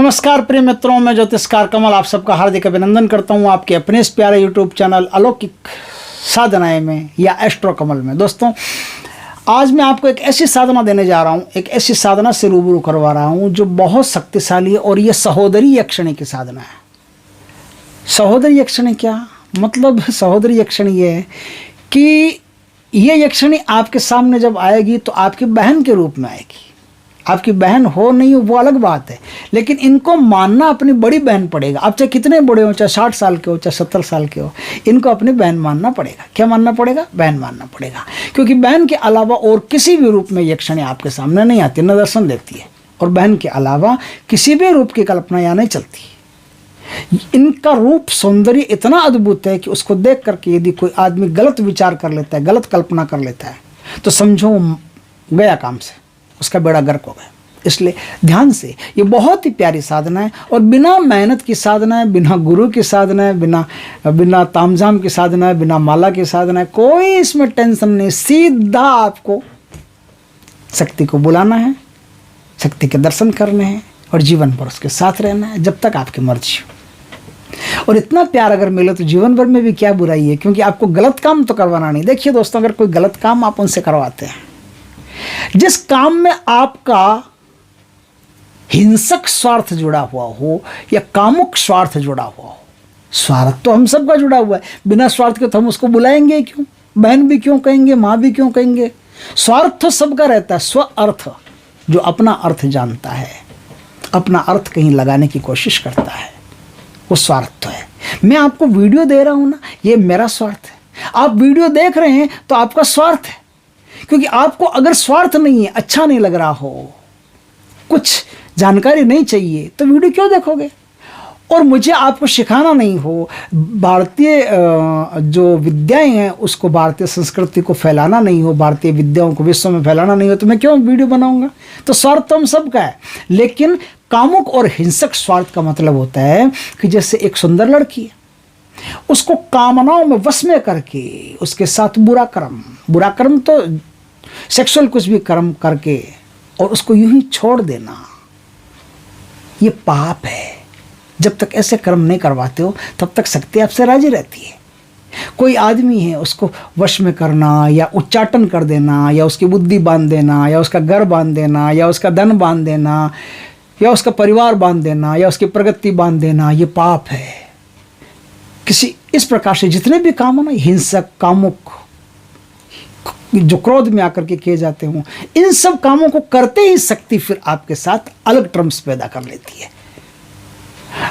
नमस्कार प्रिय मित्रों, मैं ज्योतिषकार कमल आप सबका हार्दिक अभिनंदन करता हूं आपके अपने इस प्यारे यूट्यूब चैनल अलौकिक साधनाएं में या एस्ट्रो कमल में। दोस्तों, आज मैं आपको एक ऐसी साधना देने जा रहा हूं, एक ऐसी साधना से रूबरू करवा रहा हूं जो बहुत शक्तिशाली है और ये सहोदरी यक्षिणी की साधना है। सहोदरी यक्षिणी क्या मतलब? सहोदरी यक्षिणी ये है कि ये यक्षिणी आपके सामने जब आएगी तो आपकी बहन के रूप में आएगी। आपकी बहन हो नहीं हो वो अलग बात है, लेकिन इनको मानना अपनी बड़ी बहन पड़ेगा। आप चाहे कितने बड़े हो, चाहे 60 साल के हो, चाहे 70 साल के हो, इनको अपनी बहन मानना पड़ेगा। क्या मानना पड़ेगा? बहन मानना पड़ेगा, क्योंकि बहन के अलावा और किसी भी रूप में यक्षिणी आपके सामने नहीं आती, न दर्शन देती है, और बहन के अलावा किसी भी रूप की कल्पना यहाँ नहीं चलती। इनका रूप सौंदर्य इतना अद्भुत है कि उसको देख करके यदि कोई आदमी गलत विचार कर लेता है, गलत कल्पना कर लेता है, तो समझो गया काम से, उसका बेड़ा गर्क हो गया। इसलिए ध्यान से, ये बहुत ही प्यारी साधना है और बिना मेहनत की साधना है, बिना गुरु की साधना है, बिना तामझाम की साधना है, बिना माला की साधना है। कोई इसमें टेंशन नहीं, सीधा आपको शक्ति को बुलाना है, शक्ति के दर्शन करने हैं और जीवन भर उसके साथ रहना है, जब तक आपकी मर्जी हो। और इतना प्यार अगर मिले तो जीवन भर में भी क्या बुराई है, क्योंकि आपको गलत काम तो करवाना नहीं। देखिए दोस्तों, अगर कोई गलत काम आप उनसे करवाते हैं, जिस काम में आपका हिंसक स्वार्थ जुड़ा हुआ हो या कामुक स्वार्थ जुड़ा हुआ हो, स्वार्थ तो हम सबका जुड़ा हुआ है, बिना स्वार्थ के तो हम उसको बुलाएंगे क्यों? बहन भी क्यों कहेंगे, माँ भी क्यों कहेंगे? स्वार्थ तो सबका रहता है। स्व अर्थ, जो अपना अर्थ जानता है, अपना अर्थ कहीं लगाने की कोशिश करता है, वो स्वार्थ तो है। मैं आपको वीडियो दे रहा हूं ना, ये मेरा स्वार्थ है। आप वीडियो देख रहे हैं तो आपका स्वार्थ है, क्योंकि आपको अगर स्वार्थ नहीं है, अच्छा नहीं लग रहा हो, कुछ जानकारी नहीं चाहिए, तो वीडियो क्यों देखोगे? और मुझे आपको सिखाना नहीं हो, भारतीय जो विद्याएं हैं उसको, भारतीय संस्कृति को फैलाना नहीं हो, भारतीय विद्याओं को विश्व में फैलाना नहीं हो, तो मैं क्यों वीडियो बनाऊंगा? तो स्वार्थ तो हम सबका है, लेकिन कामुक और हिंसक स्वार्थ का मतलब होता है कि जैसे एक सुंदर लड़की है, उसको कामनाओं में वश में करके उसके साथ बुरा कर्म तो सेक्सुअल कुछ भी कर्म करके और उसको यूं ही छोड़ देना, ये पाप है। जब तक ऐसे कर्म नहीं करवाते हो तब तक शक्ति आपसे राजी रहती है। कोई आदमी है, उसको वश में करना या उच्चाटन कर देना या उसकी बुद्धि बांध देना या उसका घर बांध देना या उसका धन बांध देना या उसका परिवार बांध देना या उसकी प्रगति बांध देना, ये पाप है। किसी इस प्रकार से जितने भी काम है ना, हिंसक, कामुक, जो क्रोध में आकर के किए जाते हों, इन सब कामों को करते ही शक्ति फिर आपके साथ अलग टर्म्स पैदा कर लेती है।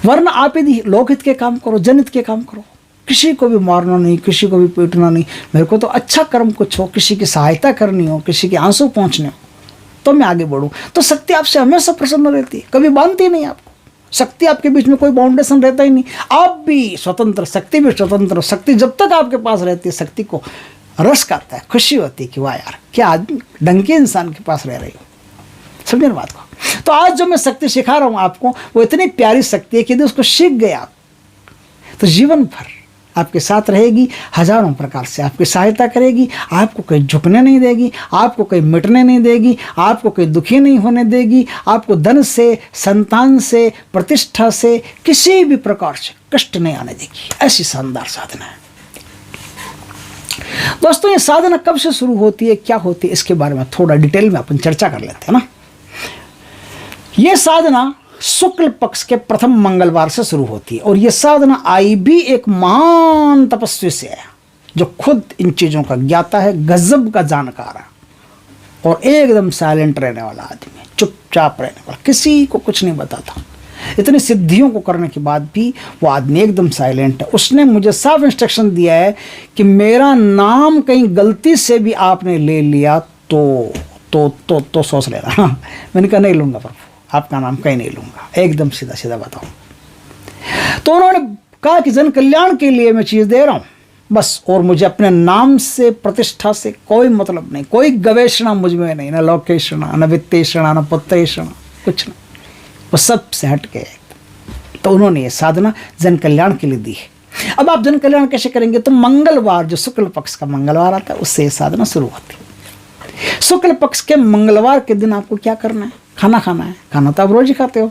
वरना आप यदि लोकहित के काम करो, जनहित के काम करो, किसी को भी मारना नहीं, किसी को भी पीटना नहीं, मेरे को तो अच्छा कर्म कुछ हो, किसी की सहायता करनी हो, किसी के आंसू पहुंचने हो, तो मैं आगे बढ़ूं, तो शक्ति आपसे हमेशा प्रसन्न रहती है, कभी बांधती नहीं आपको। शक्ति आपके बीच में कोई बाउंडेशन रहता ही नहीं, आप भी स्वतंत्र, शक्ति भी स्वतंत्र। शक्ति जब तक आपके पास रहती है, शक्ति को रस आता है, खुशी होती है कि वाह यार, क्या आदमी ढंग के इंसान के पास रह रही हो। समझे ना बात को? तो आज जो मैं शक्ति सिखा रहा हूं आपको, वो इतनी प्यारी शक्ति है कि यदि उसको सीख गए आप, तो जीवन भर आपके साथ रहेगी, हजारों प्रकार से आपकी सहायता करेगी, आपको कहीं झुकने नहीं देगी, आपको कहीं मिटने नहीं देगी, आपको कहीं दुखी नहीं होने देगी, आपको धन से, संतान से, प्रतिष्ठा से, किसी भी प्रकार से कष्ट नहीं आने देगी। ऐसी शानदार साधना है दोस्तों। ये साधना कब से शुरू होती है, क्या होती है, इसके बारे में थोड़ा डिटेल में अपन चर्चा कर लेते हैं ना। ये साधना शुक्ल पक्ष के प्रथम मंगलवार से शुरू होती है और ये साधना आई भी एक महान तपस्वी से है, जो खुद इन चीजों का ज्ञाता है, गजब का जानकार है और एकदम साइलेंट रहने वाला आदमी, चुपचाप रहने वाला, किसी को कुछ नहीं बताता। इतनी सिद्धियों को करने के बाद भी वो आदमी एकदम साइलेंट है। उसने मुझे साफ इंस्ट्रक्शन दिया है कि मेरा नाम कहीं गलती से भी आपने ले लिया तो सोच लेना। मैंने कहा नहीं लूँगा प्रभु, आपका नाम कहीं नहीं लूँगा, एकदम सीधा सीधा बताऊँ। तो उन्होंने कहा कि जन कल्याण के लिए मैं चीज़ दे रहा हूँ बस, और मुझे अपने नाम से, प्रतिष्ठा से कोई मतलब नहीं, कोई गवेषणा मुझ में नहीं, न लोकेषणा, न वित्तेषणा, न पुत्रेषणा, कुछ नहीं, वो सब से हट गए। तो उन्होंने ये साधना जन कल्याण के लिए दी है। अब आप जन कल्याण कैसे करेंगे? तो मंगलवार, जो शुक्ल पक्ष का मंगलवार आता है, उससे ये साधना शुरू होती है। शुक्ल पक्ष के मंगलवार के दिन आपको क्या करना है? खाना खाना है। खाना तो आप रोज ही खाते हो,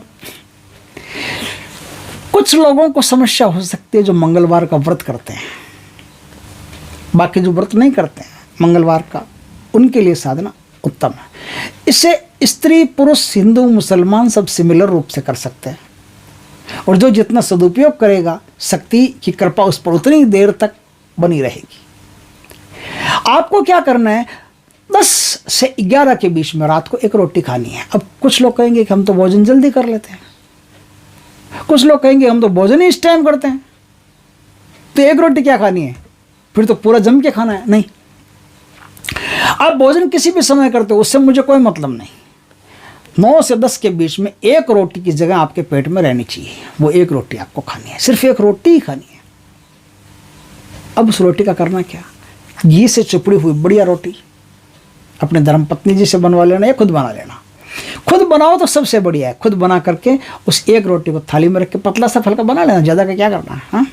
कुछ लोगों को समस्या हो सकती है जो मंगलवार का व्रत करते हैं, बाकी जो व्रत नहीं करते हैं मंगलवार का, उनके लिए साधना उत्तम है। इसे स्त्री पुरुष हिंदू मुसलमान सब सिमिलर रूप से कर सकते हैं, और जो जितना सदुपयोग करेगा शक्ति की कृपा उस पर उतनी देर तक बनी रहेगी। आपको क्या करना है, 10 से 11 के बीच में रात को एक रोटी खानी है। अब कुछ लोग कहेंगे कि हम तो भोजन जल्दी कर लेते हैं, कुछ लोग कहेंगे हम तो भोजन ही इस टाइम करते हैं, तो एक रोटी क्या खानी है, फिर तो पूरा जम के खाना है। नहीं, आप भोजन किसी भी समय करते हो, उससे मुझे कोई मतलब नहीं। 9 से 10 के बीच में एक रोटी की जगह आपके पेट में रहनी चाहिए, वो एक रोटी आपको खानी है, सिर्फ एक रोटी ही खानी है। अब उस रोटी का करना क्या, घी से चुपड़ी हुई बढ़िया रोटी अपने धर्मपत्नी जी से बनवा लेना या खुद बना लेना। खुद बनाओ तो सबसे बढ़िया है, खुद बना करके उस एक रोटी को थाली में रख के पतला सा फलका बना लेना, ज़्यादा का क्या करना है। हाँ,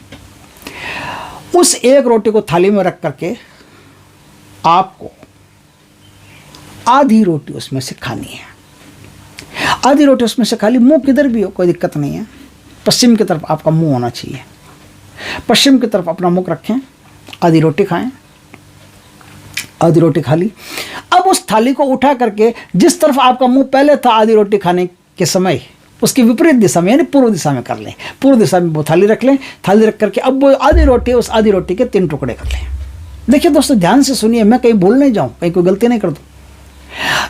उस एक रोटी को थाली में रख करके आपको आधी रोटी उसमें से खानी है। आधी रोटी उसमें से खाली, मुंह किधर भी हो कोई दिक्कत नहीं है, पश्चिम की तरफ आपका मुंह होना चाहिए। पश्चिम की तरफ अपना मुख रखें, आधी रोटी खाएं, आधी रोटी खा ली। अब उस थाली को उठा करके जिस तरफ आपका मुंह पहले था आधी रोटी खाने के समय, उसकी विपरीत दिशा में यानी पूर्व दिशा में कर लें। पूर्व दिशा में वो थाली रख लें, थाली रख करके अब वो आधी रोटी, उस आधी रोटी के 3 टुकड़े कर लें। देखिए दोस्तों, ध्यान से सुनिए, मैं कहीं भूल नहीं जाऊँ, कहीं कोई गलती नहीं कर दूँ,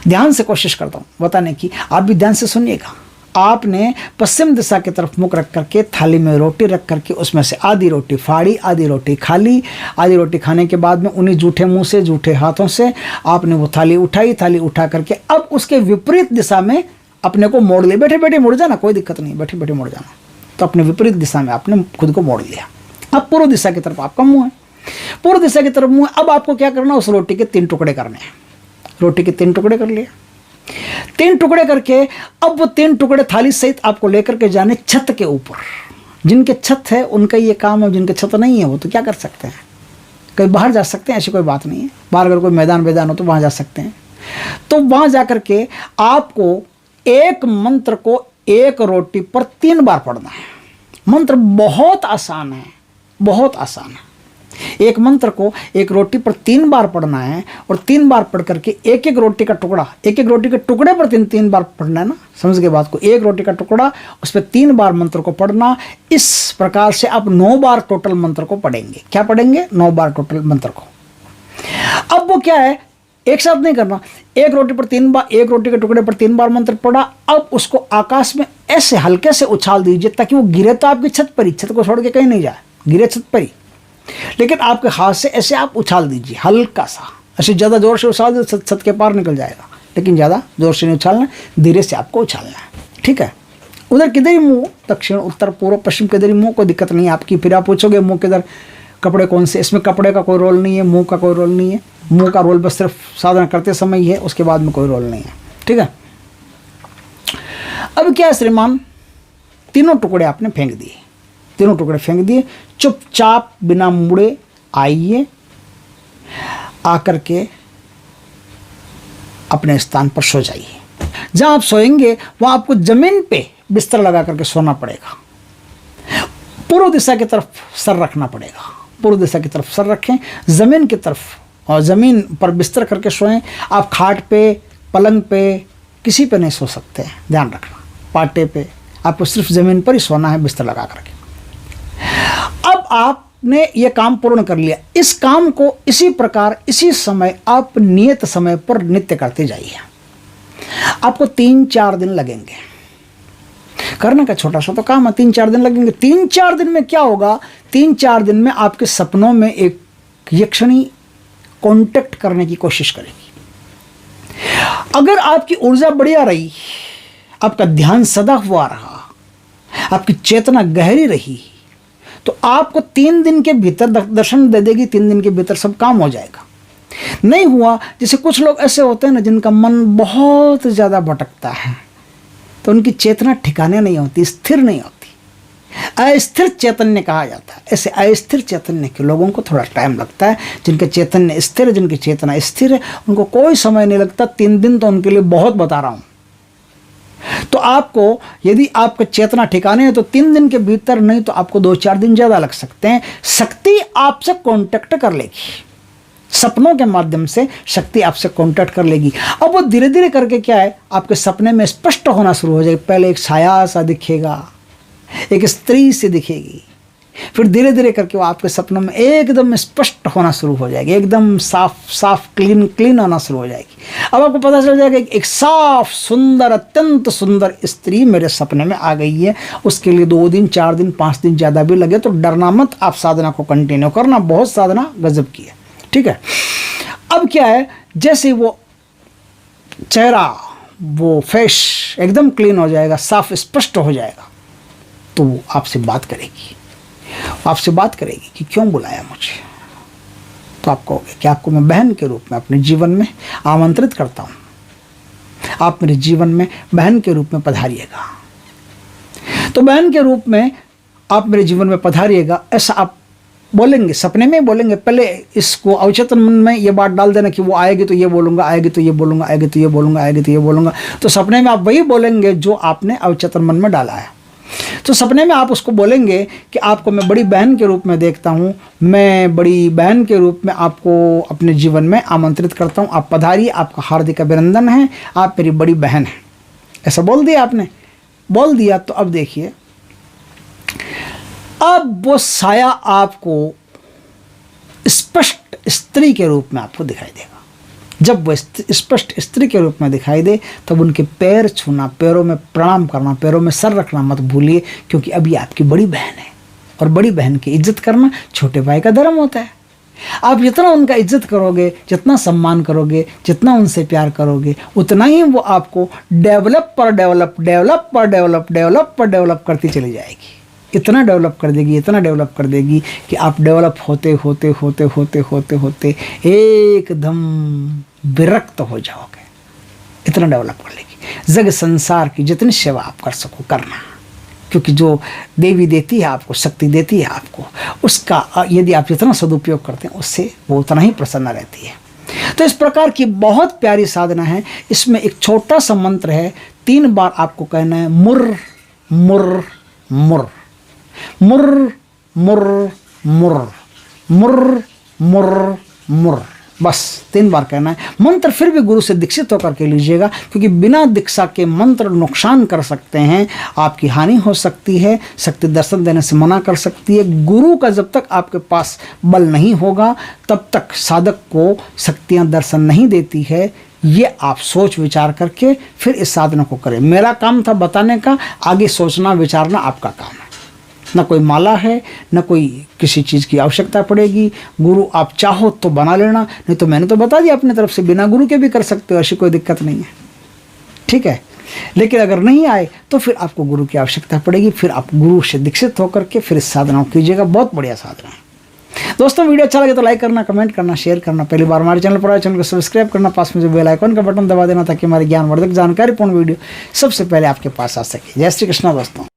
ध्यान से कोशिश करता हूँ बताने की, आप भी ध्यान से सुनिएगा। आपने पश्चिम दिशा की तरफ मुख रख करके थाली में रोटी रख करके उसमें से आधी रोटी फाड़ी, आधी रोटी खा ली। आधी रोटी खाने के बाद में उन्हीं जूठे मुंह से, जूठे हाथों से आपने वो थाली उठाई। थाली उठा करके अब उसके विपरीत दिशा में अपने को मोड़ लिया। बैठे बैठे मुड़ जाना, कोई दिक्कत नहीं, बैठे बैठे मुड़ जाना। तो अपने विपरीत दिशा में आपने खुद को मोड़ लिया। अब पूर्व दिशा की तरफ आपका मुँह है, पूर्व दिशा की तरफ मुँह है। अब आपको क्या करना, उस रोटी के 3 टुकड़े करने हैं। रोटी के 3 टुकड़े कर लिए। 3 टुकड़े करके अब वो 3 टुकड़े थाली सहित आपको लेकर के जाने छत के ऊपर। जिनके छत है उनका ये काम है, जिनके छत नहीं है वो तो क्या कर सकते हैं, कहीं बाहर जा सकते हैं, ऐसी कोई बात नहीं है। बाहर अगर कोई मैदान हो तो वहाँ जा सकते हैं। तो वहाँ जा करके आपको एक मंत्र को एक रोटी पर 3 बार पढ़ना है। मंत्र बहुत आसान है, बहुत आसान है। एक मंत्र को एक रोटी पर 3 बार पढ़ना है, और 3 बार पढ़ करके एक एक रोटी का टुकड़ा, एक एक रोटी के टुकड़े पर 3 बार पढ़ना है ना, समझ गए बात को। एक रोटी का टुकड़ा, उस पर 3 बार मंत्र को पढ़ना। इस प्रकार से आप 9 बार टोटल मंत्र को पढ़ेंगे। क्या पढ़ेंगे, 9 बार टोटल मंत्र को। अब वो क्या है, एक साथ नहीं करना। एक रोटी पर 3 बार, एक रोटी के टुकड़े पर 3 बार मंत्र पढ़ा। अब उसको आकाश में ऐसे हल्के से उछाल दीजिए ताकि वो गिरे तो आपकी छत पर ही, छत को छोड़ के कहीं नहीं जाए, गिरे छत पर ही। लेकिन आपके हाथ से ऐसे आप उछाल दीजिए हल्का सा, ऐसे ज़्यादा जोर से उछाल दीजिए छत के पार निकल जाएगा, लेकिन ज़्यादा जोर से नहीं उछालना, धीरे से आपको उछालना है। ठीक है, उधर किधर ही मुँह, दक्षिण उत्तर पूर्व पश्चिम किधर ही मुँह, कोई दिक्कत नहीं है आपकी। फिर आप पूछोगे मुँह किधर, कपड़े कौन से, इसमें कपड़े का कोई रोल नहीं है, मुँह का कोई रोल नहीं है। मुँह का रोल बस सिर्फ साधना करते समय ही है, उसके बाद में कोई रोल नहीं है। ठीक है, अब क्या है श्रीमान, 3 टुकड़े आपने फेंक दिए, 3 टुकड़े फेंक दिए। चुपचाप बिना मुड़े आइए, आकर के अपने स्थान पर सो जाइए। जहां आप सोएंगे वहां आपको जमीन पे बिस्तर लगा करके सोना पड़ेगा। पूर्व दिशा की तरफ सर रखना पड़ेगा, पूर्व दिशा की तरफ सर रखें, जमीन की तरफ, और जमीन पर बिस्तर करके सोएं। आप खाट पे, पलंग पे, किसी पे नहीं सो सकते हैं, ध्यान रखना। पाटे पे आपको सिर्फ जमीन पर ही सोना है, बिस्तर लगा करके। अब आपने ये काम पूर्ण कर लिया। इस काम को इसी प्रकार, इसी समय आप नियत समय पर नित्य करते जाइए। आपको 3-4 दिन लगेंगे करने का, छोटा सा तो काम है, 3-4 दिन लगेंगे। 3-4 दिन में क्या होगा, 3-4 दिन में आपके सपनों में एक यक्षिणी कांटेक्ट करने की कोशिश करेगी। अगर आपकी ऊर्जा बढ़िया रही, आपका ध्यान सदा हुआ रहा, आपकी चेतना गहरी रही, तो आपको 3 दिन के भीतर दर्शन दे देगी। 3 दिन के भीतर सब काम हो जाएगा। नहीं हुआ, जैसे कुछ लोग ऐसे होते हैं ना जिनका मन बहुत ज़्यादा भटकता है, तो उनकी चेतना ठिकाने नहीं होती, स्थिर नहीं होती, अस्थिर चैतन्य कहा जाता है। ऐसे अस्थिर चैतन्य के लोगों को थोड़ा टाइम लगता है। जिनके चैतन्य स्थिर है, जिनकी चेतना स्थिर है, उनको कोई समय नहीं लगता। 3 दिन तो उनके लिए बहुत बता रहा हूँ, तो आपको यदि आपका चेतना ठिकाने है तो 3 दिन के भीतर, नहीं तो आपको 2-4 दिन ज़्यादा लग सकते हैं। शक्ति आपसे कांटेक्ट कर लेगी, सपनों के माध्यम से शक्ति आपसे कांटेक्ट कर लेगी। अब वो धीरे धीरे करके क्या है, आपके सपने में स्पष्ट होना शुरू हो जाएगी। पहले एक साया सा दिखेगा, एक स्त्री से दिखेगी, फिर धीरे धीरे करके वो आपके सपनों में एकदम स्पष्ट होना शुरू हो जाएगी, एकदम साफ साफ क्लीन होना शुरू हो जाएगी। अब आपको पता चल जाएगा कि एक साफ सुंदर, अत्यंत सुंदर स्त्री मेरे सपने में आ गई है। उसके लिए 2 दिन, 4 दिन, 5 दिन ज़्यादा भी लगे तो डरना मत, आप साधना को कंटिन्यू करना। बहुत साधना गजब की है, ठीक है। अब क्या है, जैसे वो चेहरा, वो फेस एकदम क्लीन हो जाएगा, साफ स्पष्ट हो जाएगा, तो वो आपसे बात करेगी, आपसे बात करेगी कि क्यों बुलाया मुझे। तो आप कहोगे कि आपको मैं बहन के रूप में अपने जीवन में आमंत्रित करता हूँ, आप मेरे जीवन में बहन के रूप में पधारिएगा। तो बहन के रूप में आप मेरे जीवन में पधारिएगा, ऐसा आप बोलेंगे, सपने में बोलेंगे। पहले इसको अवचेतन मन में ये बात डाल देना कि वो आएगी तो ये बोलूँगा, आएगी तो ये बोलूँगा, आएगी तो ये बोलूँगा, आएगी तो ये बोलूँगा। तो सपने में आप वही बोलेंगे जो आपने अवचेतन मन में डाला है। तो सपने में आप उसको बोलेंगे कि आपको मैं बड़ी बहन के रूप में देखता हूँ, मैं बड़ी बहन के रूप में आपको अपने जीवन में आमंत्रित करता हूँ, आप पधारिए, आपका हार्दिक अभिनंदन है, आप मेरी बड़ी बहन हैं। ऐसा बोल दिया आपने, बोल दिया। तो अब देखिए, अब वो साया आपको स्पष्ट स्त्री के रूप में आपको दिखाई देगा। जब वह स्पष्ट स्त्री के रूप में दिखाई दे तब उनके पैर छूना, पैरों में प्रणाम करना, पैरों में सर रखना मत भूलिए, क्योंकि अभी आपकी बड़ी बहन है और बड़ी बहन की इज्जत करना छोटे भाई का धर्म होता है। आप जितना उनका इज्जत करोगे, जितना सम्मान करोगे, जितना उनसे प्यार करोगे, उतना ही वो आपको डेवलप करती चली जाएगी। इतना डेवलप कर देगी, इतना डेवलप कर देगी कि आप डेवलप होते होते होते होते होते होते एकदम विरक्त हो जाओगे। इतना डेवलप कर लेगी। जग संसार की जितनी सेवा आप कर सको करना, क्योंकि जो देवी देती है आपको, शक्ति देती है आपको, उसका यदि आप जितना सदुपयोग करते हैं उससे वो उतना ही प्रसन्न रहती है। तो इस प्रकार की बहुत प्यारी साधना है। इसमें एक छोटा सा मंत्र है, 3 बार आपको कहना है मुर मुर मुर, मुर मुर मुर, मुर मुर मुर, बस 3 बार कहना है। मंत्र फिर भी गुरु से दीक्षित होकर के लीजिएगा, क्योंकि बिना दीक्षा के मंत्र नुकसान कर सकते हैं, आपकी हानि हो सकती है, शक्ति दर्शन देने से मना कर सकती है। गुरु का जब तक आपके पास बल नहीं होगा तब तक साधक को शक्तियाँ दर्शन नहीं देती है। ये आप सोच विचार करके फिर इस साधना को करें। मेरा काम था बताने का, आगे सोचना विचारना आपका काम है। न कोई माला है, न कोई किसी चीज़ की आवश्यकता पड़ेगी। गुरु आप चाहो तो बना लेना, नहीं तो मैंने तो बता दिया अपनी तरफ से, बिना गुरु के भी कर सकते हो, ऐसी कोई दिक्कत नहीं है, ठीक है। लेकिन अगर नहीं आए तो फिर आपको गुरु की आवश्यकता पड़ेगी, फिर आप गुरु से दीक्षित होकर के फिर इस साधना को कीजिएगा। बहुत बढ़िया साधना है दोस्तों। वीडियो अच्छा लगे तो लाइक करना, कमेंट करना, शेयर करना। पहली बार हमारे चैनल पर आए, चैनल को सब्सक्राइब करना, पास में जो बेल आइकन का बटन दबा देना, ताकि हमारी ज्ञानवर्धक जानकारीपूर्ण वीडियो सबसे पहले आपके पास आ सके। जय श्री कृष्ण दोस्तों।